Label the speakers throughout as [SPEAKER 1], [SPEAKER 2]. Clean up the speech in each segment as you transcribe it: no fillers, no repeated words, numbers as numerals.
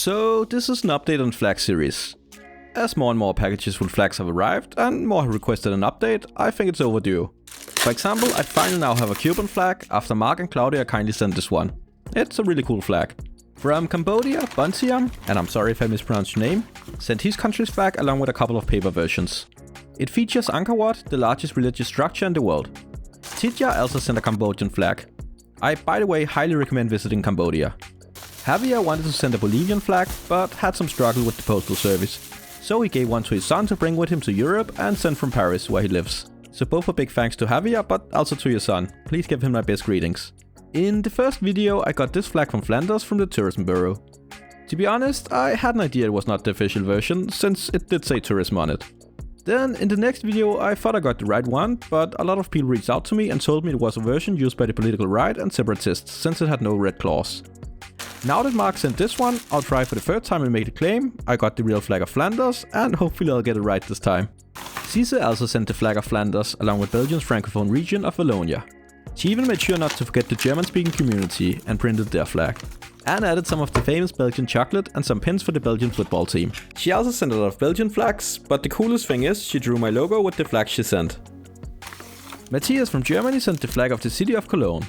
[SPEAKER 1] So this is an update on flag series. As more and more packages with flags have arrived and more have requested an update, I think it's overdue. For example, I finally now have a Cuban flag after Mark and Claudia kindly sent this one. It's a really cool flag. From Cambodia, Bunsiam, and I'm sorry if I mispronounced your name, sent his country's flag along with a couple of paper versions. It features Angkor Wat, the largest religious structure in the world. Tidja also sent a Cambodian flag. I, by the way, highly recommend visiting Cambodia. Javier wanted to send a Bolivian flag, but had some struggle with the postal service. So he gave one to his son to bring with him to Europe and send from Paris, where he lives. So both a big thanks to Javier, but also to your son. Please give him my best greetings. In the first video, I got this flag from Flanders from the Tourism Bureau. To be honest, I had an idea it was not the official version, since it did say tourism on it. Then in the next video, I thought I got the right one, but a lot of people reached out to me and told me it was a version used by the political right and separatists, since it had no red claws. Now that Mark sent this one, I'll try for the third time and make the claim I got the real flag of Flanders, and hopefully I'll get it right this time. Saxes also sent the flag of Flanders along with Belgium's francophone region of Wallonia. She even made sure not to forget the German-speaking community and printed their flag. And added some of the famous Belgian chocolate and some pins for the Belgian football team. She also sent a lot of Belgian flags, but the coolest thing is she drew my logo with the flag she sent. Matthias from Germany sent the flag of the city of Cologne.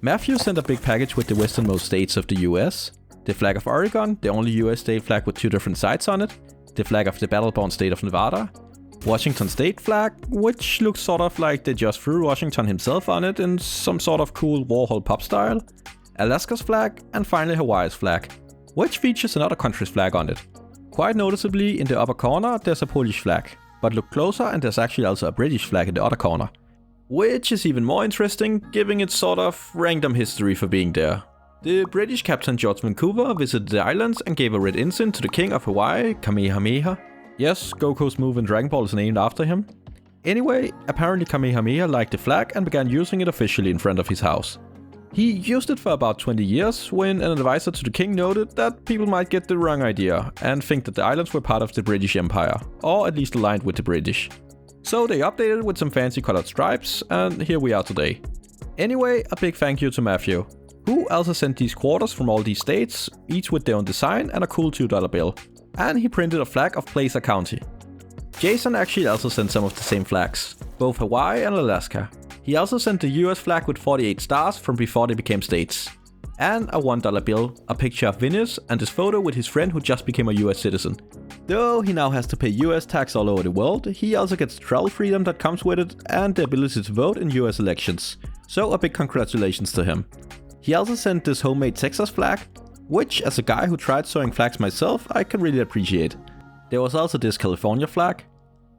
[SPEAKER 1] Matthew sent a big package with the westernmost states of the US, the flag of Oregon, the only US state flag with 2 different sides on it, the flag of the battle-born state of Nevada, Washington state flag, which looks sort of like they just threw Washington himself on it in some sort of cool Warhol pop style, Alaska's flag, and finally Hawaii's flag, which features another country's flag on it. Quite noticeably, in the upper corner there's a Polish flag, but look closer and there's actually also a British flag in the other corner. Which is even more interesting, given its sort of random history for being there. The British Captain George Vancouver visited the islands and gave a red ensign to the King of Hawaii, Kamehameha. Yes, Goku's move in Dragon Ball is named after him. Anyway, apparently Kamehameha liked the flag and began using it officially in front of his house. He used it for about 20 years when an advisor to the king noted that people might get the wrong idea and think that the islands were part of the British Empire, or at least aligned with the British. So they updated it with some fancy colored stripes, and here we are today. Anyway, a big thank you to Matthew, who also sent these quarters from all these states, each with their own design and a cool $2 bill. And he printed a flag of Placer County. Jason actually also sent some of the same flags, both Hawaii and Alaska. He also sent the US flag with 48 stars from before they became states. And a $1 bill, a picture of Venice, and his photo with his friend who just became a US citizen. Though he now has to pay US tax all over the world, he also gets the travel freedom that comes with it and the ability to vote in US elections. So a big congratulations to him. He also sent this homemade Texas flag, which, as a guy who tried sewing flags myself, I can really appreciate. There was also this California flag.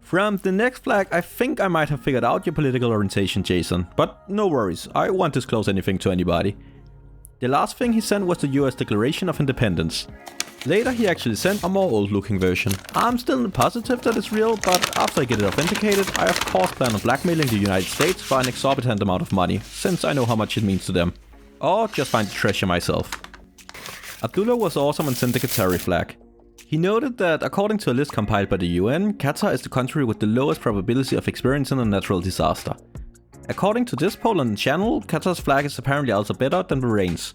[SPEAKER 1] From the next flag, I think I might have figured out your political orientation, Jason, but no worries, I won't disclose anything to anybody. The last thing he sent was the US Declaration of Independence. Later he actually sent a more old-looking version. I'm still positive that it's real, but after I get it authenticated, I of course plan on blackmailing the United States for an exorbitant amount of money, since I know how much it means to them. Or just find the treasure myself. Abdullah was awesome and sent the Qatari flag. He noted that according to a list compiled by the UN, Qatar is the country with the lowest probability of experiencing a natural disaster. According to this poll on the channel, Qatar's flag is apparently also better than Bahrain's.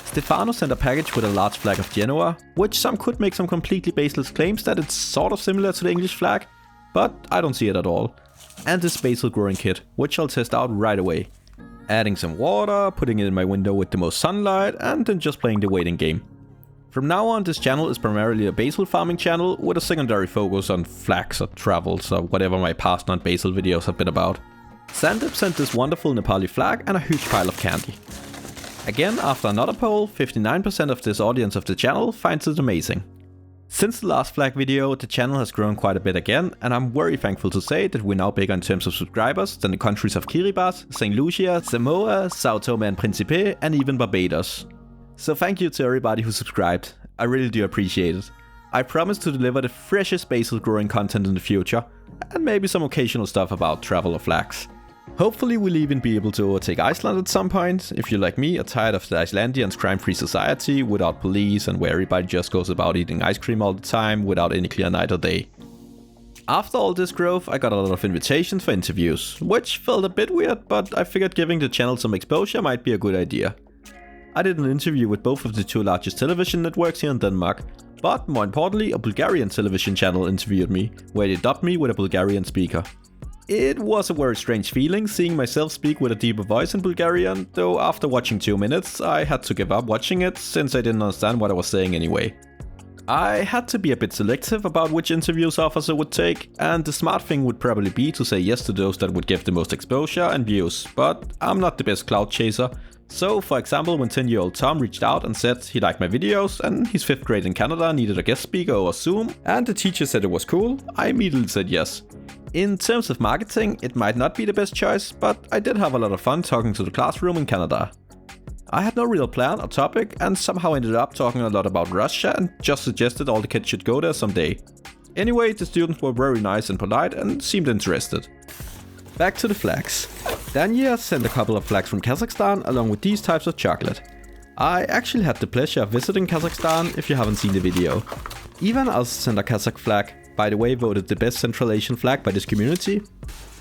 [SPEAKER 1] Stefano sent a package with a large flag of Genoa, which some could make some completely baseless claims that it's sort of similar to the English flag, but I don't see it at all. And this basil growing kit, which I'll test out right away. Adding some water, putting it in my window with the most sunlight, and then just playing the waiting game. From now on, this channel is primarily a basil farming channel with a secondary focus on flags or travels or whatever my past non-basil videos have been about. Sandip sent this wonderful Nepali flag and a huge pile of candy. Again, after another poll, 59% of this audience of the channel finds it amazing. Since the last flag video, the channel has grown quite a bit again, and I'm very thankful to say that we're now bigger in terms of subscribers than the countries of Kiribati, St. Lucia, Samoa, Sao Tome and Principe, and even Barbados. So thank you to everybody who subscribed, I really do appreciate it. I promise to deliver the freshest basil growing content in the future, and maybe some occasional stuff about travel or flags. Hopefully we'll even be able to overtake Iceland at some point, if you like me are tired of the Icelandians' crime-free society without police and where everybody just goes about eating ice cream all the time without any clear night or day. After all this growth, I got a lot of invitations for interviews, which felt a bit weird, but I figured giving the channel some exposure might be a good idea. I did an interview with both of the two largest television networks here in Denmark, but more importantly, a Bulgarian television channel interviewed me, where they dubbed me with a Bulgarian speaker. It was a very strange feeling seeing myself speak with a deeper voice in Bulgarian, though after watching 2 minutes I had to give up watching it since I didn't understand what I was saying anyway. I had to be a bit selective about which interviews offers I would take, and the smart thing would probably be to say yes to those that would give the most exposure and views, but I'm not the best cloud chaser. So for example, when 10-year-old Tom reached out and said he liked my videos and his 5th grade in Canada needed a guest speaker over Zoom and the teacher said it was cool, I immediately said yes. In terms of marketing, it might not be the best choice, but I did have a lot of fun talking to the classroom in Canada. I had no real plan or topic and somehow ended up talking a lot about Russia and just suggested all the kids should go there someday. Anyway, the students were very nice and polite and seemed interested. Back to the flags. Danya sent a couple of flags from Kazakhstan along with these types of chocolate. I actually had the pleasure of visiting Kazakhstan if you haven't seen the video. Ivan also sent a Kazakh flag, by the way voted the best Central Asian flag by this community.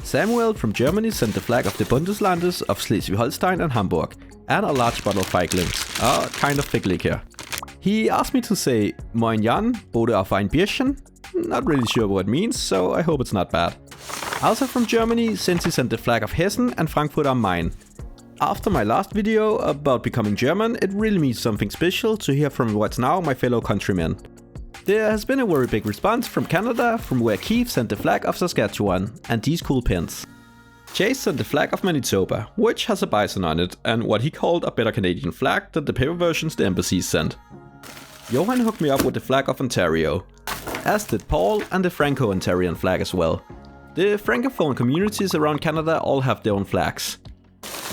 [SPEAKER 1] Samuel from Germany sent the flag of the Bundeslandes of Schleswig-Holstein and Hamburg, and a large bottle of Feiglings, a kind of fig liquor. He asked me to say Moin Jan, bode auf ein Bierchen? Not really sure what it means, so I hope it's not bad. Also from Germany, since he sent the flag of Hessen and Frankfurt am Main. After my last video about becoming German, it really means something special to hear from what's now my fellow countrymen. There has been a very big response from Canada, from where Keith sent the flag of Saskatchewan, and these cool pins. Chase sent the flag of Manitoba, which has a bison on it, and what he called a better Canadian flag than the paper versions the embassies sent. Johan hooked me up with the flag of Ontario, as did Paul and the Franco-Ontarian flag as well. The Francophone communities around Canada all have their own flags.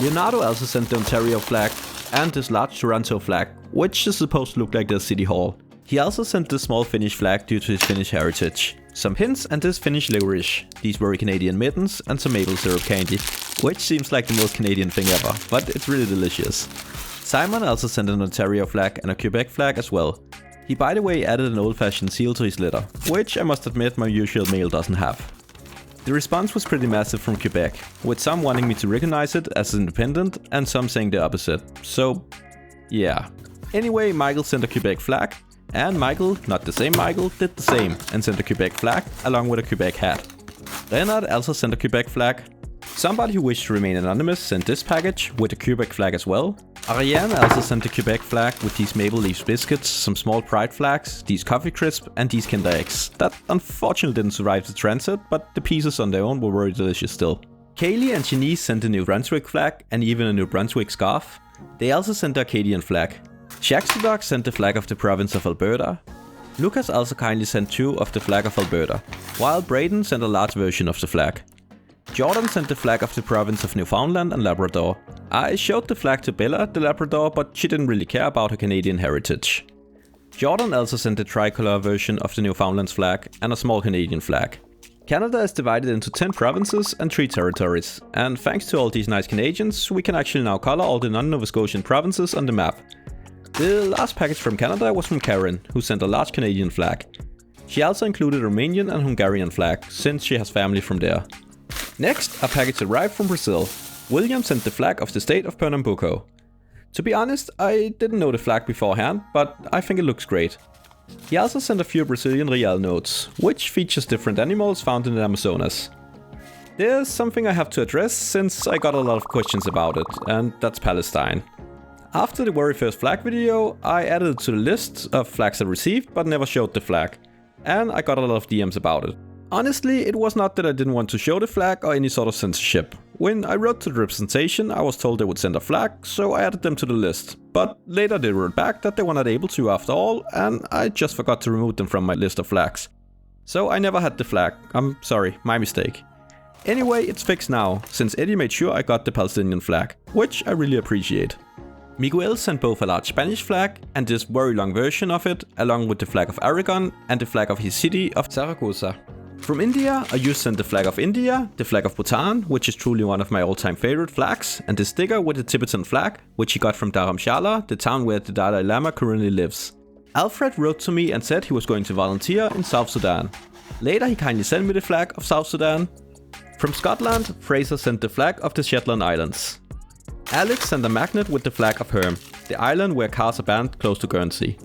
[SPEAKER 1] Leonardo also sent the Ontario flag and this large Toronto flag, which is supposed to look like their city hall. He also sent this small Finnish flag due to his Finnish heritage. Some hints and this Finnish licorice, these very Canadian mittens and some maple syrup candy, which seems like the most Canadian thing ever, but it's really delicious. Simon also sent an Ontario flag and a Quebec flag as well. He by the way added an old-fashioned seal to his letter, which I must admit my usual mail doesn't have. The response was pretty massive from Quebec, with some wanting me to recognize it as independent and some saying the opposite, so yeah. Anyway, Michael sent a Quebec flag, and Michael, not the same Michael, did the same and sent a Quebec flag along with a Quebec hat. Renard also sent a Quebec flag. Somebody who wished to remain anonymous sent this package with a Quebec flag as well. Ariane also sent a Quebec flag with these maple leaves biscuits, some small pride flags, these coffee crisp and these Kinder eggs. That unfortunately didn't survive the transit, but the pieces on their own were very delicious still. Kaylee and Janice sent a New Brunswick flag and even a New Brunswick scarf. They also sent the Acadian flag. Saxkøbing sent the flag of the province of Alberta. Lucas also kindly sent 2 of the flag of Alberta, while Braden sent a large version of the flag. Jordan sent the flag of the province of Newfoundland and Labrador. I showed the flag to Bella, the Labrador, but she didn't really care about her Canadian heritage. Jordan also sent the tricolor version of the Newfoundland's flag and a small Canadian flag. Canada is divided into 10 provinces and 3 territories, and thanks to all these nice Canadians, we can actually now color all the non-Nova Scotian provinces on the map. The last package from Canada was from Karen, who sent a large Canadian flag. She also included a Romanian and Hungarian flag, since she has family from there. Next, a package arrived from Brazil. William sent the flag of the state of Pernambuco. To be honest, I didn't know the flag beforehand, but I think it looks great. He also sent a few Brazilian real notes, which features different animals found in the Amazonas. There's something I have to address since I got a lot of questions about it, and that's Palestine. After the very first flag video, I added it to the list of flags I received but never showed the flag, and I got a lot of DMs about it. Honestly, it was not that I didn't want to show the flag or any sort of censorship. When I wrote to the representation, I was told they would send a flag, so I added them to the list. But later they wrote back that they were not able to after all, and I just forgot to remove them from my list of flags. So I never had the flag. I'm sorry, my mistake. Anyway, it's fixed now, since Eddie made sure I got the Palestinian flag, which I really appreciate. Miguel sent both a large Spanish flag and this very long version of it, along with the flag of Aragon and the flag of his city of Zaragoza. From India, Ayush sent the flag of India, the flag of Bhutan, which is truly one of my all-time favorite flags, and the sticker with the Tibetan flag, which he got from Dharamshala, the town where the Dalai Lama currently lives. Alfred wrote to me and said he was going to volunteer in South Sudan. Later he kindly sent me the flag of South Sudan. From Scotland, Fraser sent the flag of the Shetland Islands. Alex sent a magnet with the flag of Herm. the island where cars are banned close to Guernsey.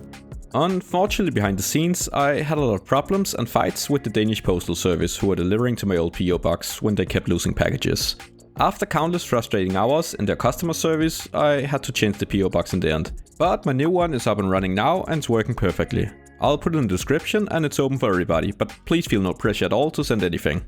[SPEAKER 1] Unfortunately, behind the scenes, I had a lot of problems and fights with the Danish postal service who were delivering to my old P.O Box when they kept losing packages. After countless frustrating hours in their customer service, I had to change the P.O Box in the end. But my new one is up and running now and it's working perfectly. I'll put it in the description and it's open for everybody, but please feel no pressure at all to send anything.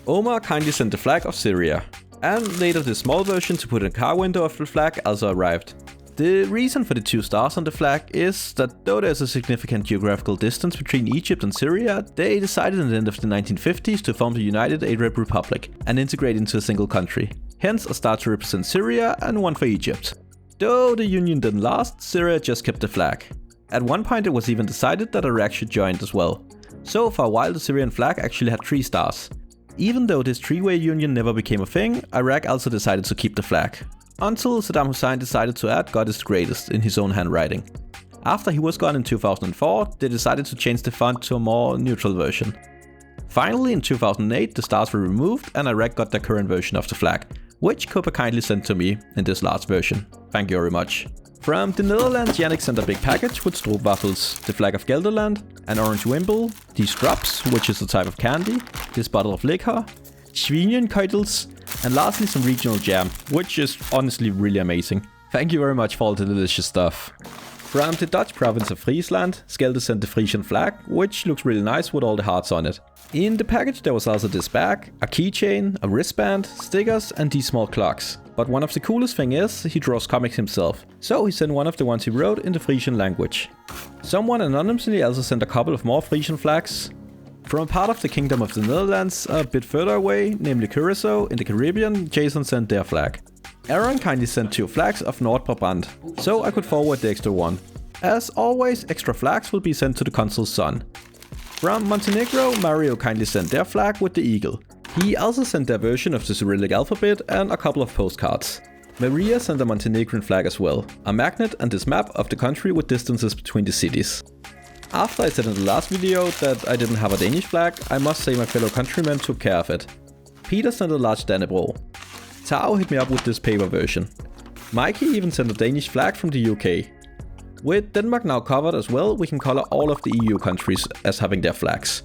[SPEAKER 1] Omar kindly sent the flag of Syria. And later the small version to put in the car window of the flag also arrived. The reason for the 2 stars on the flag is that though there's a significant geographical distance between Egypt and Syria, they decided in the end of the 1950s to form the United Arab Republic and integrate into a single country. Hence a star to represent Syria and one for Egypt. Though the union didn't last, Syria just kept the flag. At one point it was even decided that Iraq should join as well. So for a while the Syrian flag actually had 3 stars. Even though this 3-way union never became a thing, Iraq also decided to keep the flag. Until Saddam Hussein decided to add God is the greatest in his own handwriting. After he was gone in 2004, they decided to change the font to a more neutral version. Finally in 2008 the stars were removed and Iraq got their current version of the flag, which Cooper kindly sent to me in this last version. Thank you very much. From the Netherlands, Yannick sent a big package with stroopwafels, the flag of Gelderland, an orange wimble, these drops, which is a type of candy, this bottle of liquor, Schweinenkeutel, and lastly some regional jam, which is honestly really amazing. Thank you very much for all the delicious stuff. From the Dutch province of Friesland, Skelde sent the Frisian flag, which looks really nice with all the hearts on it. In the package there was also this bag, a keychain, a wristband, stickers and these small clocks. But one of the coolest thing is, he draws comics himself, so he sent one of the ones he wrote in the Frisian language. Someone anonymously also sent a couple of more Frisian flags. From a part of the Kingdom of the Netherlands a bit further away, namely Curaçao in the Caribbean, Jason sent their flag. Aaron kindly sent 2 flags of Nordbrabant, so I could forward the extra one. As always, extra flags will be sent to the consul's son. From Montenegro, Mario kindly sent their flag with the eagle. He also sent their version of the Cyrillic alphabet and a couple of postcards. Maria sent a Montenegrin flag as well, a magnet and this map of the country with distances between the cities. After I said in the last video that I didn't have a Danish flag, I must say my fellow countrymen took care of it. Peter sent a large Dannebrog. Tao hit me up with this paper version. Mikey even sent a Danish flag from the UK. With Denmark now covered as well, we can color all of the EU countries as having their flags.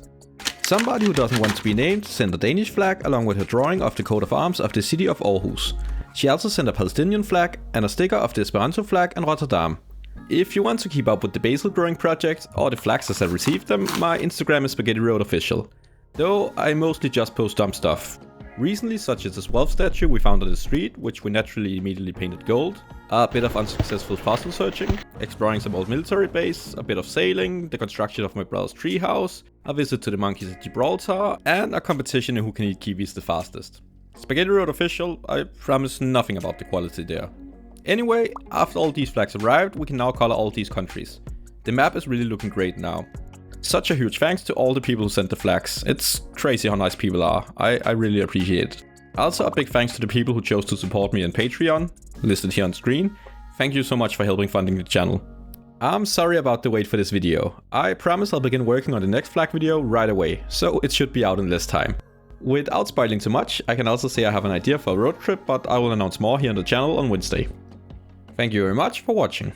[SPEAKER 1] Somebody who doesn't want to be named sent a Danish flag along with her drawing of the coat of arms of the city of Aarhus. She also sent a Palestinian flag and a sticker of the Esperanto flag in Rotterdam. If you want to keep up with the basil growing project or the flags as I received them, my Instagram is Spaghetti Road Official. Though I mostly just post dumb stuff. Recently, such as this wolf statue we found on the street, which we naturally immediately painted gold, a bit of unsuccessful fossil searching, exploring some old military base, a bit of sailing, the construction of my brother's treehouse, a visit to the monkeys at Gibraltar, and a competition in who can eat kiwis the fastest. Spaghetti Road Official, I promise nothing about the quality there. Anyway, after all these flags arrived, we can now color all these countries. The map is really looking great now. Such a huge thanks to all the people who sent the flags. It's crazy how nice people are. I really appreciate it. Also a big thanks to the people who chose to support me on Patreon, listed here on screen. Thank you so much for helping funding the channel. I'm sorry about the wait for this video. I promise I'll begin working on the next flag video right away, so it should be out in less time. Without spoiling too much, I can also say I have an idea for a road trip, but I will announce more here on the channel on Wednesday. Thank you very much for watching.